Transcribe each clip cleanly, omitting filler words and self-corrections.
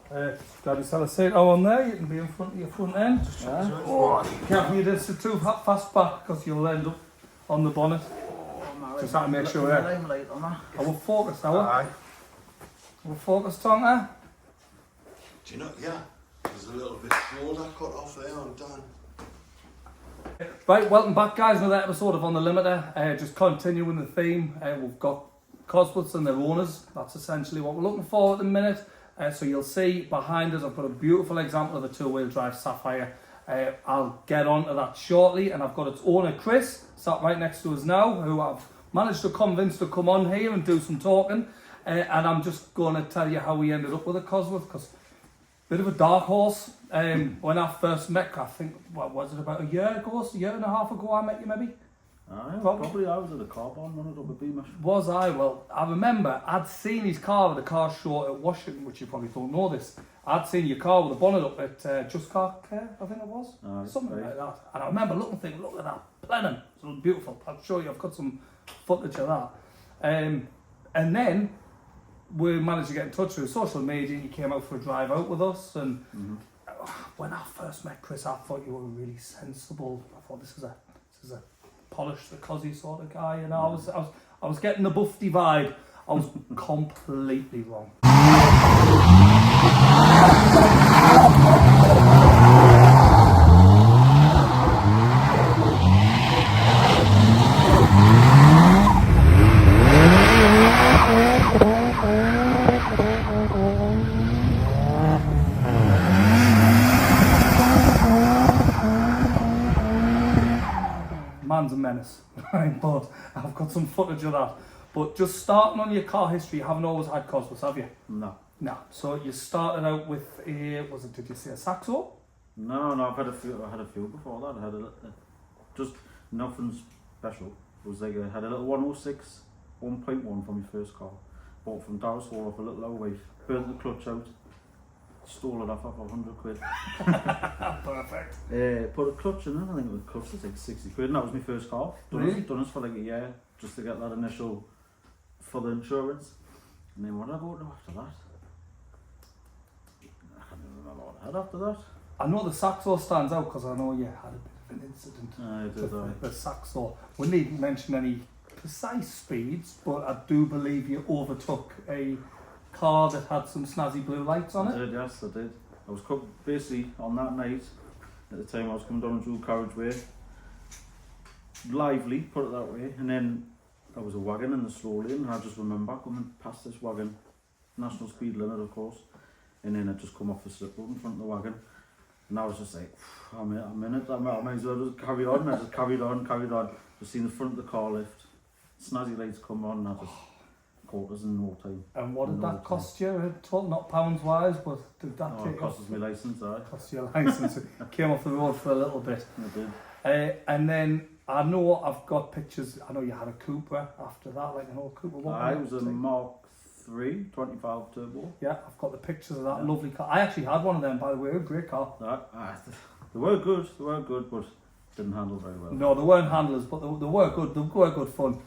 Grab yourself a seat on there, you can be in front of your front end. Careful you didn't sit too fast back because you'll end up on the bonnet. Just have to make sure I will focus now. I will focus, Tonka. Do you know, yeah, there's a little bit shoulder cut off there on Dan. Right, welcome back guys, another episode of On The Limiter. Just continuing the theme, we've got cosworths and their owners. That's essentially what we're looking for at the minute. So you'll see behind us I've got a beautiful example of the two-wheel drive Sapphire. I'll get on to that shortly, and I've got its owner Chris sat right next to us now, who I've managed to convince to come on here and do some talking. And I'm just going to tell you how we ended up with a Cosworth, because bit of a dark horse. When I first met, I think, what was it, about a year and a half ago I met you maybe? Probably I was at a car barn running up a Beamer. Was I? Well, I remember I'd seen his car at the car show at Washington, which you probably don't know this. I'd seen your car with a bonnet up at Just Car Care, I think it was. Something like that. And I remember looking thinking, look at that, plenum. It's beautiful. I'll show you, I've got some footage of that. And then we managed to get in touch through social media. You came out for a drive out with us, and when I first met Chris, I thought you were really sensible. I thought this is a polished, the cosy sort of guy. You know, I was getting the buffy vibe. I was completely wrong. Man's a menace, right? But I've got some footage of that. But just starting on your car history, you haven't always had Cosworths, have you? No. So you started out with a, did you say a Saxo? No, I've had a few before that. I had just nothing special. It was like I had a little 106 1.1 for my first car. Bought from Darrow's Hall off a little old wife. Burnt the clutch out. Stole it off for 100 quid. Perfect. Put a clutch in it. I think the clutch was like 60 quid, and that was my first car. Done this for like a year just to get that initial for the insurance. And then what did I go to after that? I can't remember what I had after that. I know the Saxo stands out because I know you had a bit of an incident with the Saxo. We needn't mention any precise speeds, but I do believe you overtook a car that had some snazzy blue lights on it. I did, yes, I did. I was basically on that night, at the time I was coming down through carriageway, lively, put it that way, and then there was a wagon in the slow lane, and I just remember coming past this wagon, national speed limit of course, and then I just come off the slip road in front of the wagon, and I was just like, I'm in it, I might as well just carry on, and I just carried on, just seen the front of the car lift, snazzy lights come on, and I just caught us in no time. And what did that cost you? Not pounds wise, but did that take it cost us my licence, Cost you a licence. It came off the road for a little bit. It did. And then I know I've got pictures. I know you had a Cooper after that, like an old Cooper. I was a Mark 3 25 turbo. Yeah, I've got the pictures of that lovely car. I actually had one of them, by the way. A great car. They were good, but didn't handle very well. No, they weren't handlers, but they were good. They were good fun.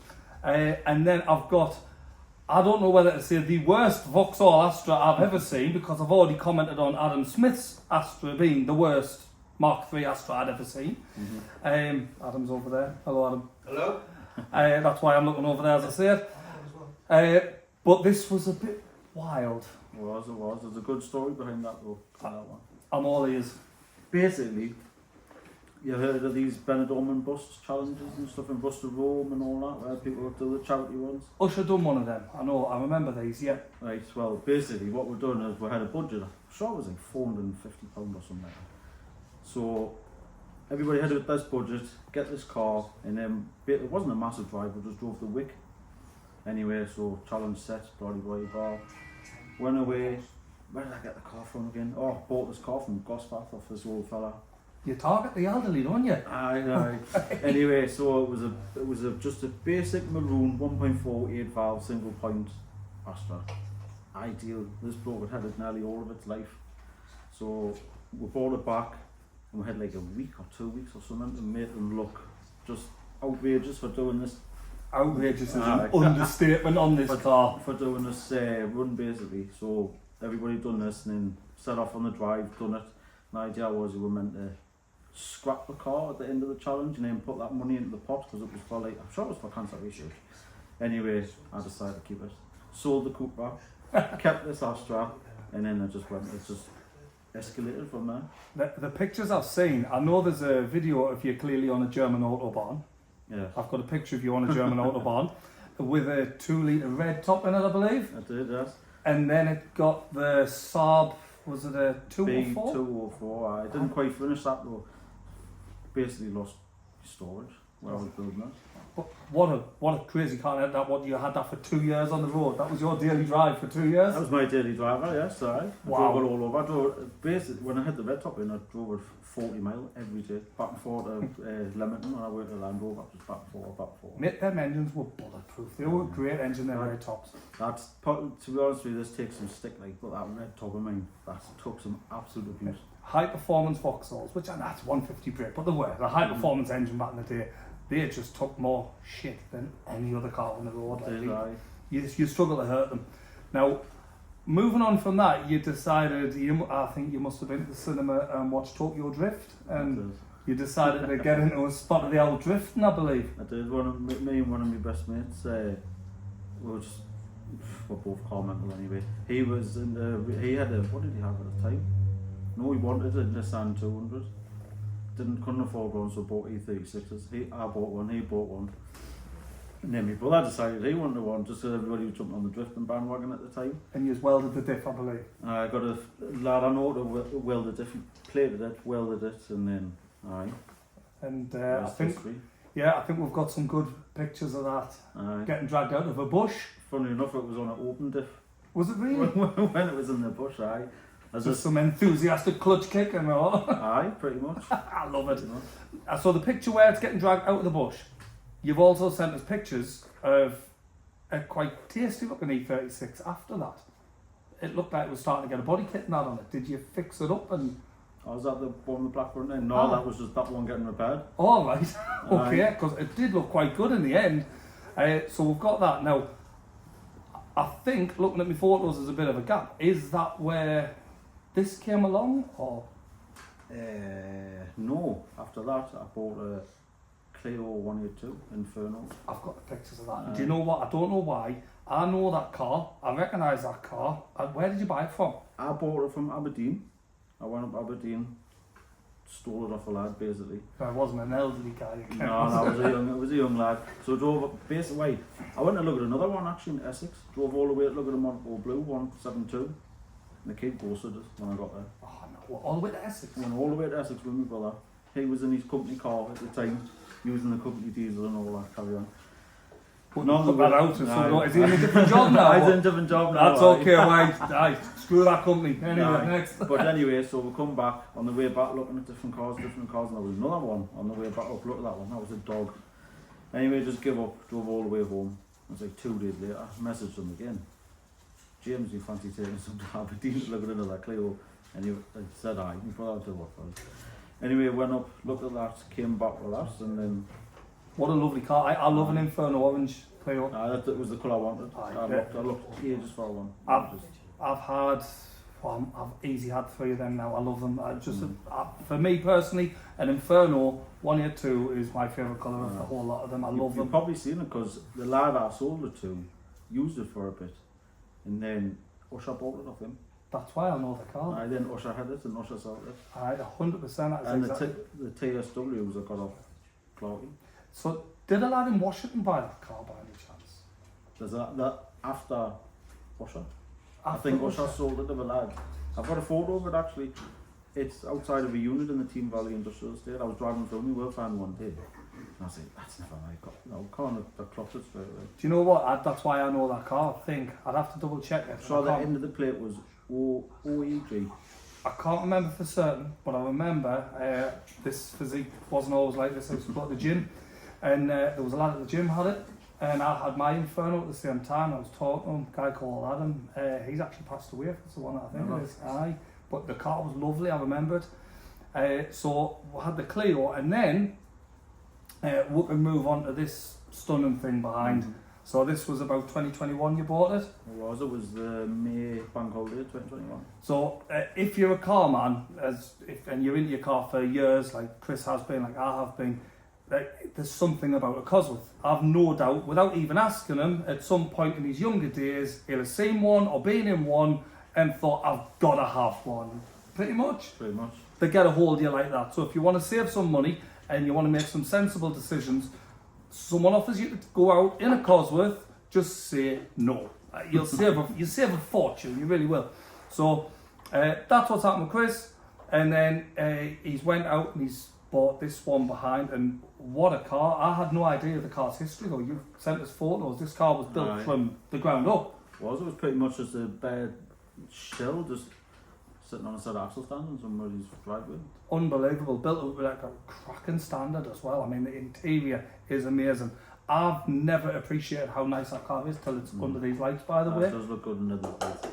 And then I've got, I don't know whether to say the worst Vauxhall Astra I've ever seen, because I've already commented on Adam Smith's Astra being the worst Mark III Astra I'd ever seen. Adam's over there. Hello, Adam. Hello. That's why I'm looking over there, as I said. But this was a bit wild. It was. There's a good story behind that though. That one. I'm all ears. Basically, you heard of these Benidorm and Bust challenges and stuff in Bust of Rome and all that, where people do the charity ones? Usher done one of them. I remember these, yeah. Right, well, basically what we're doing is we had a budget, I'm sure it was like £450 or something like that. So, everybody had this budget, get this car, and then, it wasn't a massive drive, we just drove the Wick. Anyway, so challenge set, blah. Went away, where did I get the car from again? Oh, bought this car from Gosforth off this old fella. You target the elderly, don't you? Aye. Anyway, so it was just a basic maroon 1.4 8 valve single point Astra. Ideal. This bloke had had it nearly all of its life. So we brought it back, and we had like a week or 2 weeks or something to make them look just outrageous for doing this. Outrageous is an understatement on this car. For doing this run basically. So everybody done this and then set off on the drive, done it. The idea was we were meant to scrap the car at the end of the challenge and then put that money into the pot because it was for like, I'm sure it was for cancer research. Anyway, I decided to keep it. Sold the Cupra, kept this Astra, and then it just escalated from there. The pictures I've seen, I know there's a video of you clearly on a German Autobahn. Yeah. I've got a picture of you on a German Autobahn with a 2 litre red top in it, I believe. I did, yes. And then it got the Saab, was it a 204? B204. I didn't quite finish that though. Basically lost storage where I was building it. But what a crazy car. What you had that for 2 years on the road. That was your daily drive for 2 years. That was my daily driver, yes, sorry. I drove it all over. I drove, basically, when I had the red top in, I drove it 40 mile every day, back and forth to Leamington when I worked at Land Rover, just back and forth. Mate, them engines were bulletproof. They were a great engine, them red tops. That's, to be honest with you, this takes some stick, like, but that red top, I mean, that took some absolute abuse. High performance Vauxhalls, which and that's 150 brake, but they were the high performance engine back in the day. They just took more shit than any other car on the road. Like you struggle to hurt them. Now, moving on from that, you decided I think you must have been to the cinema and watched Tokyo Drift, and you decided to get into a spot of the old drifting, I believe. I did. Me and one of my best mates, we're both car mental anyway. He was in he had a, what did he have at the time? No, he wanted a Nissan 200. Couldn't afford one, so bought E36s. I bought one, he bought one. And then my brother decided he wanted one, just so everybody was jumping on the drifting bandwagon at the time. And you welded the diff, I believe. I got a lad I know to weld the diff, plated it, welded it, and then, And I think we've got some good pictures of that. Getting dragged out of a bush. Funny enough, it was on an open diff. Was it really? When it was in the bush, Just some enthusiastic clutch kick and all. Aye, pretty much. I love it. So the picture where it's getting dragged out of the bush, you've also sent us pictures of a quite tasty looking E36 after that. It looked like it was starting to get a body kit and that on it. Did you fix it up and... Oh, was that the one with the black front end? No, that was just that one getting repaired. All right. Okay, because it did look quite good in the end. So we've got that. Now, I think, looking at my photos, there's a bit of a gap. Is that where... this came along, or? No, after that I bought a Clio 182 Inferno. I've got the pictures of that. Do you know what? I don't know why. I know that car. I recognise that car. Where did you buy it from? I bought it from Aberdeen. I went up Aberdeen, stole it off a lad basically. It wasn't an elderly guy. No, it was a young lad. So I drove up, basically, I went to look at another one actually in Essex. Drove all the way to look at a Monaco Blue 172. And the kid ghosted us when I got there. Oh no, all the way to Essex? Went all the way to Essex with my brother. He was in his company car at the time, using the company diesel and all that carry on. Put that out, so is he in a different job now? He's in a different job now. That's okay, right. Screw that company. Anyway, next. But anyway, so we come back, on the way back looking at different cars, and there was another one on the way back up, look at that one, that was a dog. Anyway, just give up, drove all the way home. It was like 2 days later, messaged him again. James, you fancy taking some to Aberdeen to look at another Clio? And he said aye, he put out to work for us. Anyway, went up, looked at that, came back with us, and then... What a lovely car. I love an Inferno orange Clio. That was the colour I wanted. I looked ages for one. I've easily had 3 of them now. I love them. For me personally, an Inferno 182 is my favourite colour of the whole lot of them. I love them. You've probably seen it because the lad I sold it to used it for a bit. And then Usher bought it off him. That's why I know the car. Then Usher had it and Usher sold it. 100%. And the TSWs I got off Clarky. So did a lad in Washington buy that car by any chance? There's that after Usher. I think Usher sold it to a lad. I've got a photo of it actually. It's outside of a unit in the Team Valley Industrial Estate. I was driving through my work van one day. And I said, that's never my car. No, can't clocked it straight away. Do you know what? That's why I know that car. I think I'd have to double check it. So the end of the plate was OEG. I can't remember for certain, but I remember this physique wasn't always like this. I used to go to the gym, and there was a lad at the gym had it, and I had my Inferno at the same time. I was talking to him, a guy called Adam. He's actually passed away. That's the one that I think it is. Aye, but the car was lovely. I remembered. So we had the Clio, and then we can move on to this stunning thing behind. So this was about 2021 you bought it? It was the May bank holiday 2021. So if you're a car man, and you're into your car for years, like Chris has been, like I have been, there's something about a cosworth. I've no doubt, without even asking him, at some point in his younger days, he'll have seen one or been in one and thought, I've got to have one. Pretty much. Pretty much. They get a hold of you like that. So if you want to save some money and you want to make some sensible decisions, someone offers you to go out in a cosworth, just say no. You'll save a fortune, you really will. So that's what's happened with Chris. And then he's went out and he's bought this one behind, and what a car. I had no idea of the car's history though. You sent us photos. This car was built from the ground up. It was pretty much just a bare shell, just sitting on a set of axle stands in somebody's driveway. Unbelievable. Built up with like a cracking standard as well. I mean, the interior is amazing. I've never appreciated how nice that car is till it's under these lights, by the way. It does look good under the lights.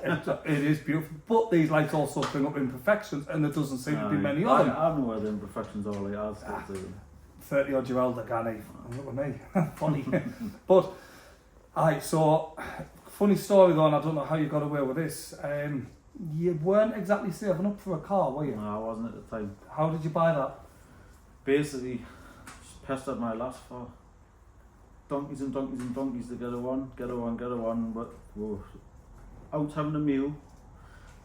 It is beautiful, but these lights also bring up imperfections, and there doesn't seem to be many of them. I don't know where the imperfections are, like I'll still do them. 30-odd year old again, look at me. Funny. But, so, funny story though, and I don't know how you got away with this. You weren't exactly saving up for a car, were you? No, I wasn't at the time. How did you buy that? Basically, just pestered my lass for donkeys and donkeys and donkeys to get her one, but we were out having a meal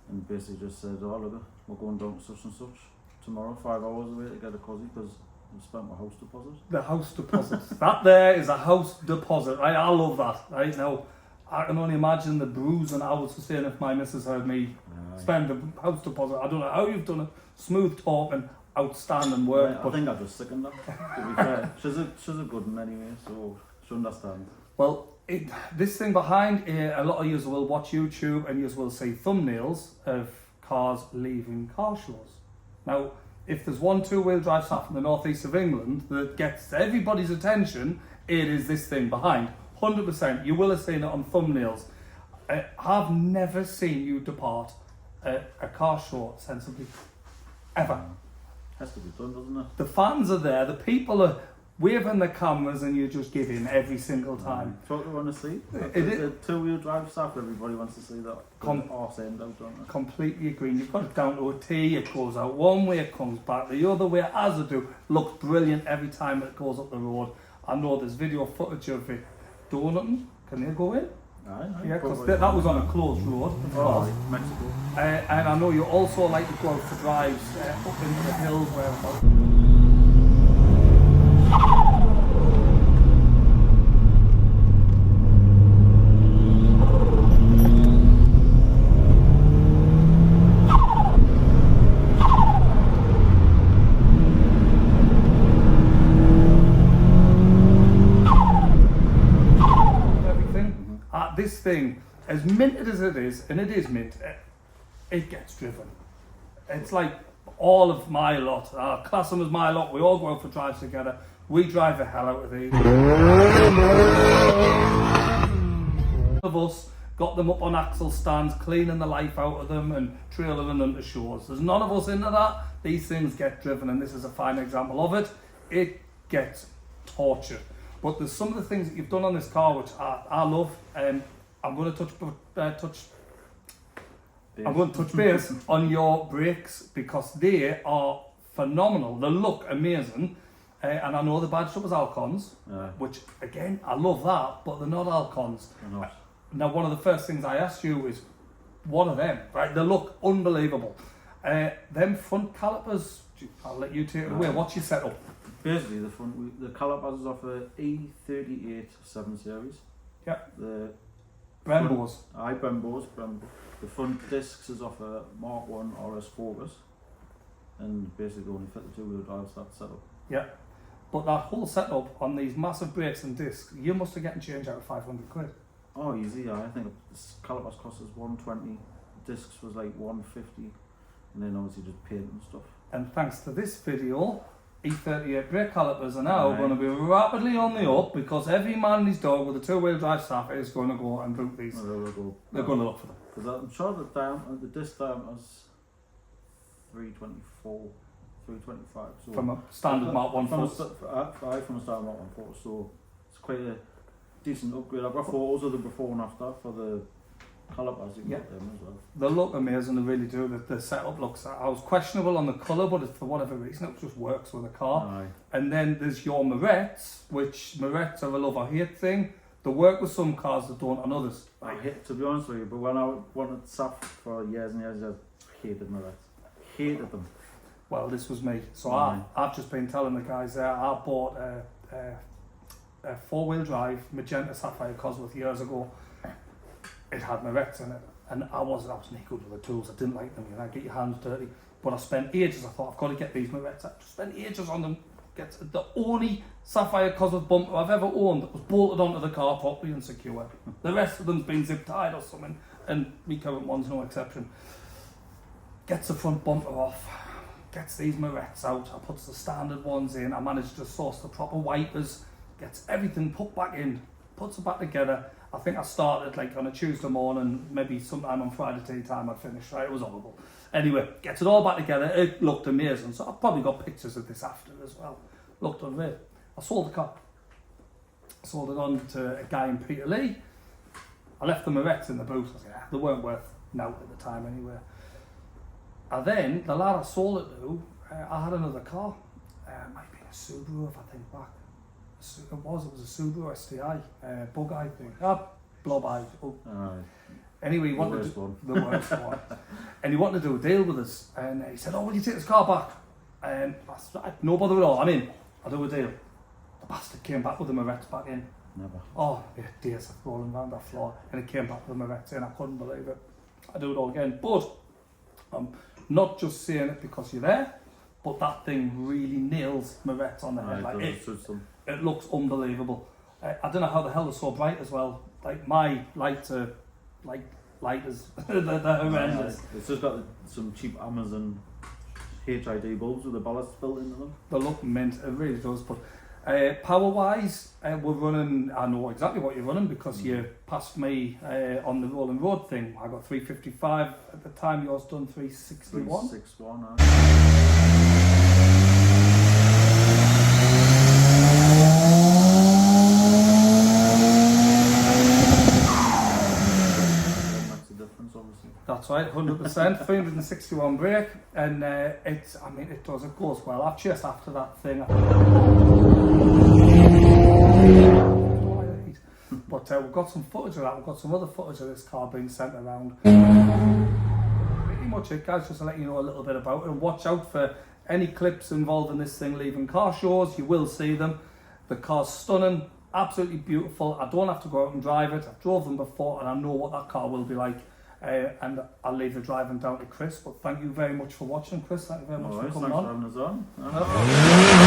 and basically just said, oh look, we're going down to such and such tomorrow, 5 hours away to get a cosy because I spent my house deposit. The house deposit. That there is a house deposit, right? I love that, right? Now, I can only imagine the bruising I would sustain if my missus heard me spend the house deposit. I don't know how you've done it. Smooth talking, outstanding work. I think I just sickened her, to be fair. She's a good one anyway, so she understands. Well, this thing behind, a lot of you will watch YouTube and you will see thumbnails of cars leaving car shows. Now, if there's one two-wheel drive stuff in the northeast of England that gets everybody's attention, it is this thing behind. 100%. You will have seen it on thumbnails. I've never seen you depart a car show sensibly. Ever. Has to be done, doesn't it? The fans are there, the people are waving the cameras, and you just give in every single time. That's what we want to see. The two-wheel drive stuff, everybody wants to see that. Arse end out, don't they? Completely agree. You've got it down to a T. It goes out one way, it comes back the other way, as it do. Looks brilliant every time it goes up the road. I know there's video footage of it donuting. Can they go in? Aye, yeah, because that was on a closed road. Mexico. And I know you also like to go out for drives up into the hills where. This thing, as minted as it is, and it is mint, it gets driven. It's like all of my lot, our class them as my lot, we all go out for drives together, we drive the hell out of these. Of us got them up on axle stands, cleaning the life out of them and trailing them to shores. There's none of us into that. These things get driven, and this is a fine example of it. It gets tortured. But there's some of the things that you've done on this car which I love. I'm going to touch base on your brakes because they are phenomenal. They look amazing, and I know they're badged up as Alcons, which again I love that, but they're not Alcons. Now, one of the first things I asked you is, what are them? Right, they look unbelievable. Them front calipers, I'll let you take it away. What's your setup? Basically, the calipers is off a E38 7 Series. Yeah. The Brembos. Brembos. The front discs is off a Mark 1 RS Focus, and basically only fit the two-wheel drive setup. Yeah. But that whole setup on these massive brakes and discs, you must have gotten change out of 500 quid. Oh, easy. I think this calipers cost us 120. Discs was like 150, and then obviously just paint and stuff. And thanks to this video, E38 brake calipers are now going to be rapidly on the up because every man and his dog with a two-wheel drive staff is going to go and boot these. They're going to look for them. Because I'm sure the disc diameter is 324, 325. So from a standard Mark 1 from a standard Mark 1 4, so it's quite a decent upgrade. I've got photos of the before and after for the calipers. You can get them as well. They look amazing, they really do. The setup looks, I was questionable on the colour, but for whatever reason it just works with the car. Aye. And then there's your Morettes, which Morettes are a love or hate thing. They work with some cars that don't on others. I hate, to be honest with you, but when I wanted SAF for years and years, I hated Morettes. Hated them. Well, this was me. So Aye. I've just been telling the guys there, I bought a four-wheel drive Magenta Sapphire Cosworth years ago. It had Morettes in it, and I wasn't any good with the tools. I didn't like them, you know, get your hands dirty. But I spent ages, I thought, I've got to get these Morettes. I just spent ages on them. Get the only Sapphire Cosworth bumper I've ever owned that was bolted onto the car properly and secure. The rest of them's been zip tied or something, and my current one's no exception. Gets the front bumper off, gets these Morettes out, I puts the standard ones in, I managed to source the proper wipers, gets everything put back in, puts it back together. I think I started like on a Tuesday morning, maybe sometime on Friday tea time I'd finished, right? It was horrible. Anyway, gets it all back together, it looked amazing, so I've probably got pictures of this after as well. Looked unreal. I sold the car. Sold it on to a guy in Peterlee. I left the Morettes in the boot. I said, they weren't worth now at the time anyway. And then, the lad I sold it to, I had another car. It might be a Subaru if I think back. It was a Subaru STI, bug-eye thing. Blob-eye. Oh. Anyway, he wanted the worst one. And he wanted to do a deal with us. And he said, oh, will you take this car back? And I said, no bother at all, I'm in. I'll do a deal. The bastard came back with the Morettes back in. Never. Oh, yeah, days of rolling around that floor. And it came back with the Morettes in. I couldn't believe it. I'd do it all again. But I'm not just saying it because you're there, but that thing really nails Morettes on the head. Like it looks unbelievable. I don't know how the hell they're so bright as well. Like my lights are like lighters. they're horrendous. It's just got some cheap Amazon HID bulbs with the ballasts built into them. They look mint, it really does. But power wise, we're running, I know exactly what you're running because you passed me on the rolling road thing. I got 355 at the time, yours done 361. 361, That's right, 100%, 361 brake, and it does, it goes well. I've chased after that thing. But we've got some footage of that, we've got some other footage of this car being sent around. Pretty much it, guys, just to let you know a little bit about it, and watch out for any clips involving this thing leaving car shows. You will see them. The car's stunning, absolutely beautiful. I don't have to go out and drive it. I've drove them before and I know what that car will be like. And I'll leave the driving down to Chris, but thank you very much for watching, Chris. Thank you very much for coming on. Thanks for having us on.